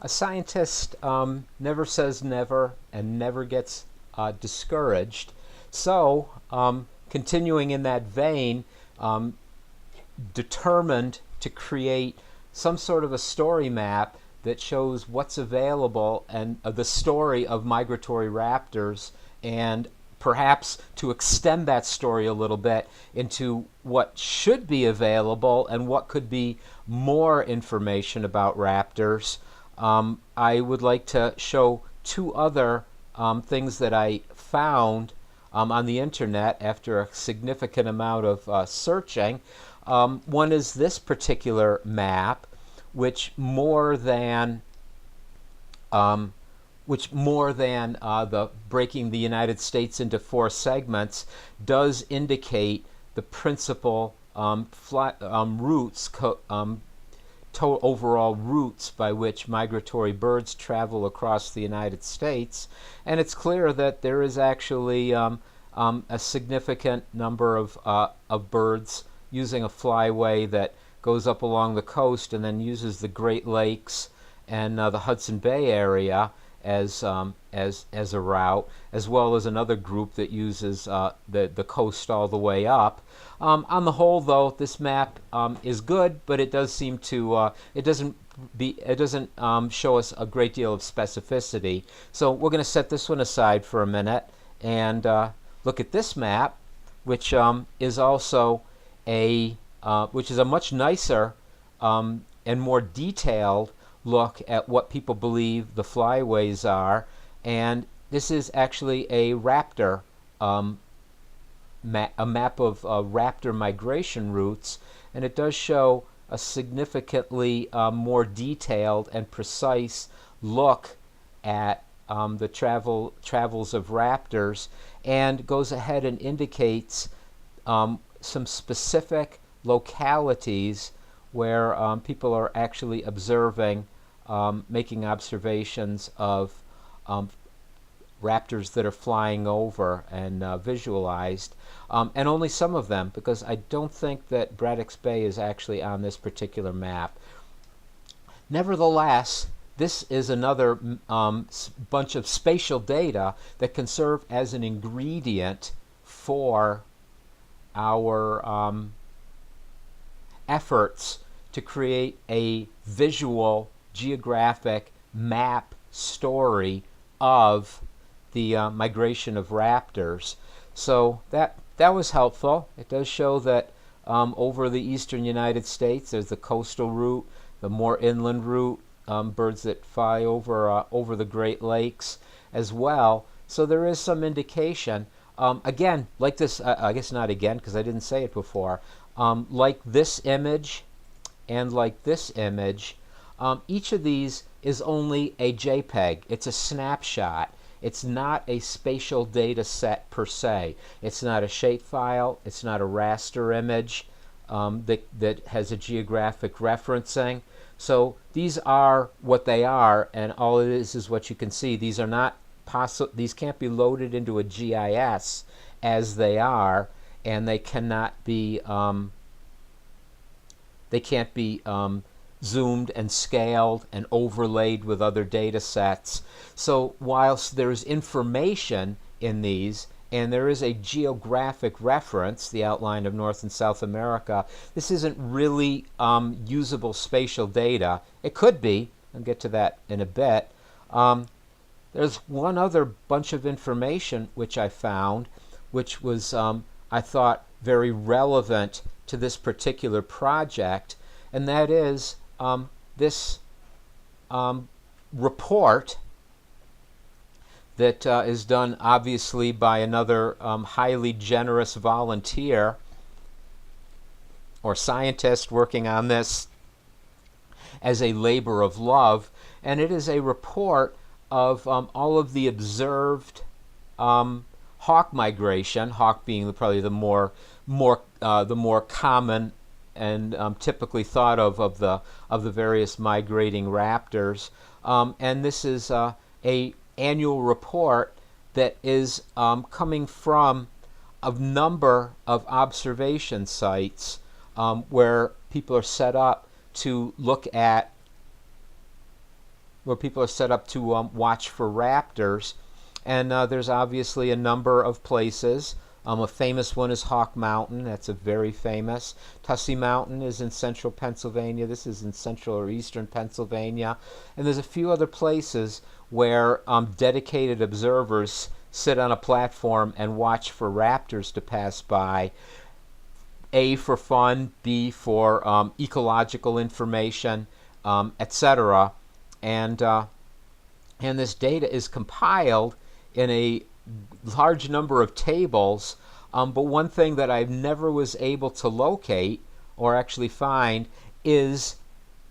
A scientist never says never and never gets discouraged. So, continuing in that vein, determined to create some sort of a story map that shows what's available and the story of migratory raptors, and perhaps to extend that story a little bit into what should be available and what could be more information about raptors. I would like to show two other things that I found on the internet after a significant amount of searching. One is this particular map, which more than the breaking the United States into 4 segments, does indicate the principal routes, overall routes by which migratory birds travel across the United States. And it's clear that there is actually a significant number of birds using a flyway that goes up along the coast and then uses the Great Lakes and the Hudson Bay area as a route, as well as another group that uses the coast all the way up. On the whole, though, this map is good, but it does seem to it doesn't show us a great deal of specificity. So we're going to set this one aside for a minute and look at this map, which is also which is a much nicer and more detailed look at what people believe the flyways are. And this is actually a raptor, a map of raptor migration routes, and it does show a significantly more detailed and precise look at the travels of raptors, and goes ahead and indicates some specific localities where people are actually observing, making observations of raptors that are flying over and visualized, and only some of them, because I don't think that Braddock's Bay is actually on this particular map. Nevertheless, this is another bunch of spatial data that can serve as an ingredient for our efforts to create a visual geographic map story of the migration of raptors. So that was helpful. It does show that over the eastern United States there's the coastal route, the more inland route, birds that fly over the Great Lakes as well. So there is some indication. Again, like this, I guess not again because I didn't say it before, like this image and like this image, each of these is only a JPEG. It's a snapshot. It's not a spatial data set per se. It's not a shapefile. It's not a raster image that has a geographic referencing. So these are what they are, and all it is what you can see. These are not these can't be loaded into a GIS as they are, and they cannot be zoomed and scaled and overlaid with other data sets. So whilst there's information in these, and there is a geographic reference, the outline of North and South America, this isn't really usable spatial data. It could be. I'll get to that in a bit. There's one other bunch of information which I found, which was, I thought, very relevant to this particular project, and that is this report that is done obviously by another highly generous volunteer or scientist working on this as a labor of love, and it is a report of all of the observed hawk migration, hawk being probably the more common and typically thought of the various migrating raptors, and this is a annual report that is coming from a number of observation sites where people are set up to look at where people are set up to watch for raptors. And there's obviously a number of places. A famous one is Hawk Mountain. That's a very famous. Tussey Mountain is in central Pennsylvania. This is in central or eastern Pennsylvania. And there's a few other places where dedicated observers sit on a platform and watch for raptors to pass by. A, for fun, B, for ecological information, etc. And this data is compiled in a large number of tables, but one thing that I never was able to locate or actually find is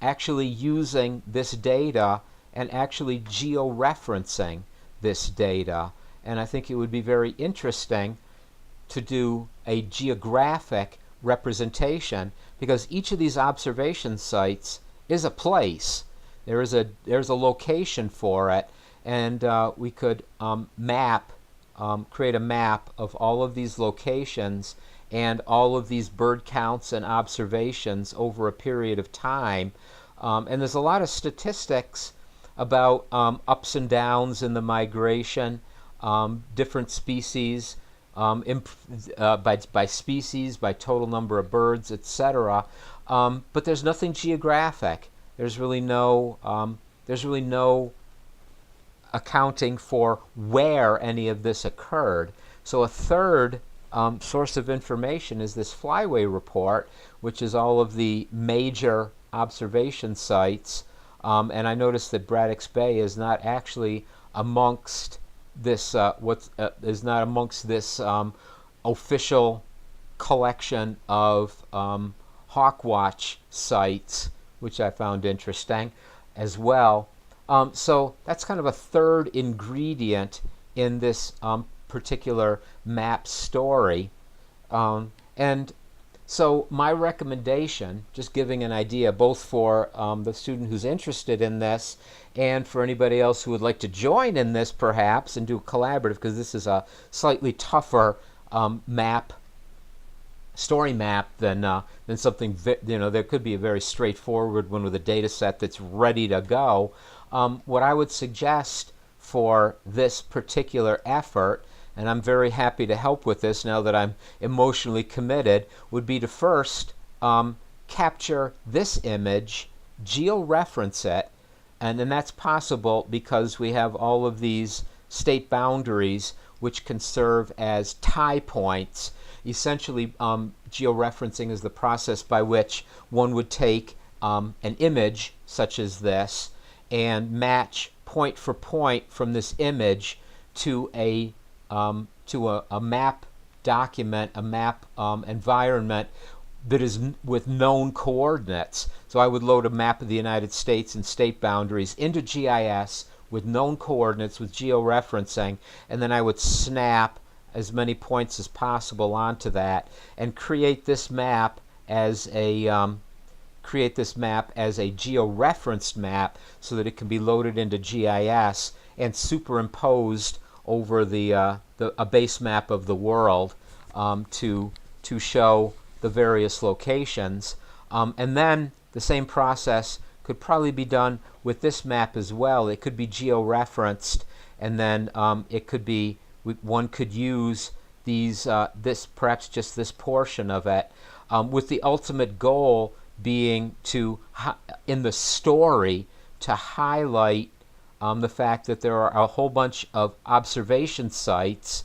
actually using this data and actually georeferencing this data. And I think it would be very interesting to do a geographic representation, because each of these observation sites is a place. There's a location for it, and we could create a map of all of these locations and all of these bird counts and observations over a period of time. And there's a lot of statistics about ups and downs in the migration, different species, by species, by total number of birds, etc. But there's nothing geographic. There's really no accounting for where any of this occurred. So a third source of information is this flyway report, which is all of the major observation sites. And I noticed that Braddock's Bay is not actually amongst this official collection of hawkwatch sites, which I found interesting as well. So that's kind of a third ingredient in this particular map story. And so my recommendation, just giving an idea both for the student who's interested in this and for anybody else who would like to join in this perhaps and do a collaborative, because this is a slightly tougher story map than something, there could be a very straightforward one with a data set that's ready to go. What I would suggest for this particular effort, and I'm very happy to help with this now that I'm emotionally committed, would be to first capture this image, georeference it, and then that's possible because we have all of these state boundaries which can serve as tie points. Essentially, georeferencing is the process by which one would take an image such as this and match point for point from this image to a map document, a map environment that is with known coordinates. So I would load a map of the United States and state boundaries into GIS with known coordinates with georeferencing, and then I would snap as many points as possible onto that and create this map as a georeferenced map so that it can be loaded into GIS and superimposed over a base map of the world to show the various locations. And then the same process could probably be done with this map as well. It could be georeferenced, and then it could be, one could use perhaps just this portion of it, with the ultimate goal being to, in the story, to highlight the fact that there are a whole bunch of observation sites,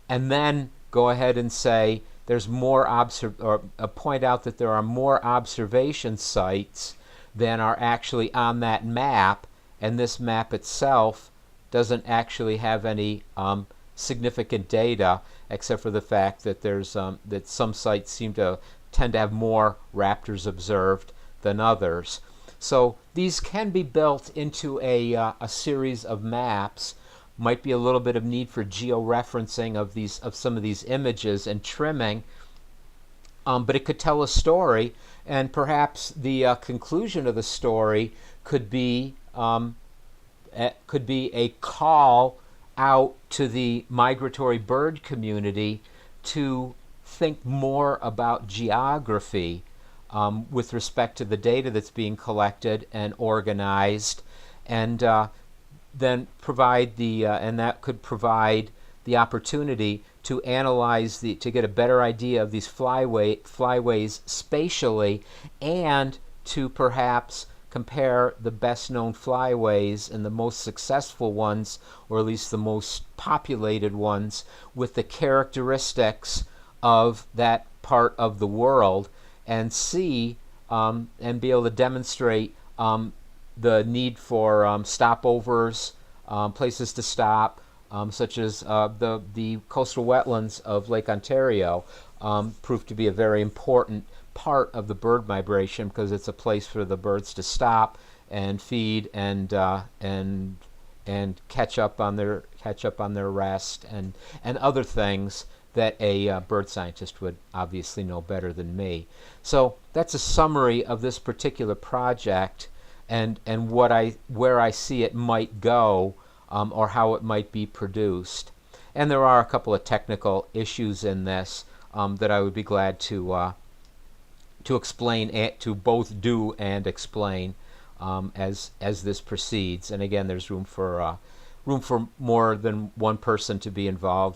and then go ahead and say there's more point out that there are more observation sites than are actually on that map, and this map itself doesn't actually have any significant data except for the fact that there's that some sites tend to have more raptors observed than others. So these can be built into a series of maps. Might be a little bit of need for georeferencing of some of these images and trimming, but it could tell a story, and perhaps the conclusion of the story could be a call out to the migratory bird community to think more about geography with respect to the data that's being collected and organized, and then provide the and that could provide the opportunity to analyze to get a better idea of these flyways spatially, and to perhaps compare the best known flyways and the most successful ones, or at least the most populated ones, with the characteristics of that part of the world, and see and be able to demonstrate the need for stopovers, places to stop, such as the coastal wetlands of Lake Ontario proved to be a very important part of the bird migration, because it's a place for the birds to stop and feed and catch up on their rest and other things that a bird scientist would obviously know better than me. So that's a summary of this particular project, and where I see it might go, or how it might be produced. And there are a couple of technical issues in this that I would be glad to explain, to both do and explain as this proceeds. And again, there's room for more than one person to be involved.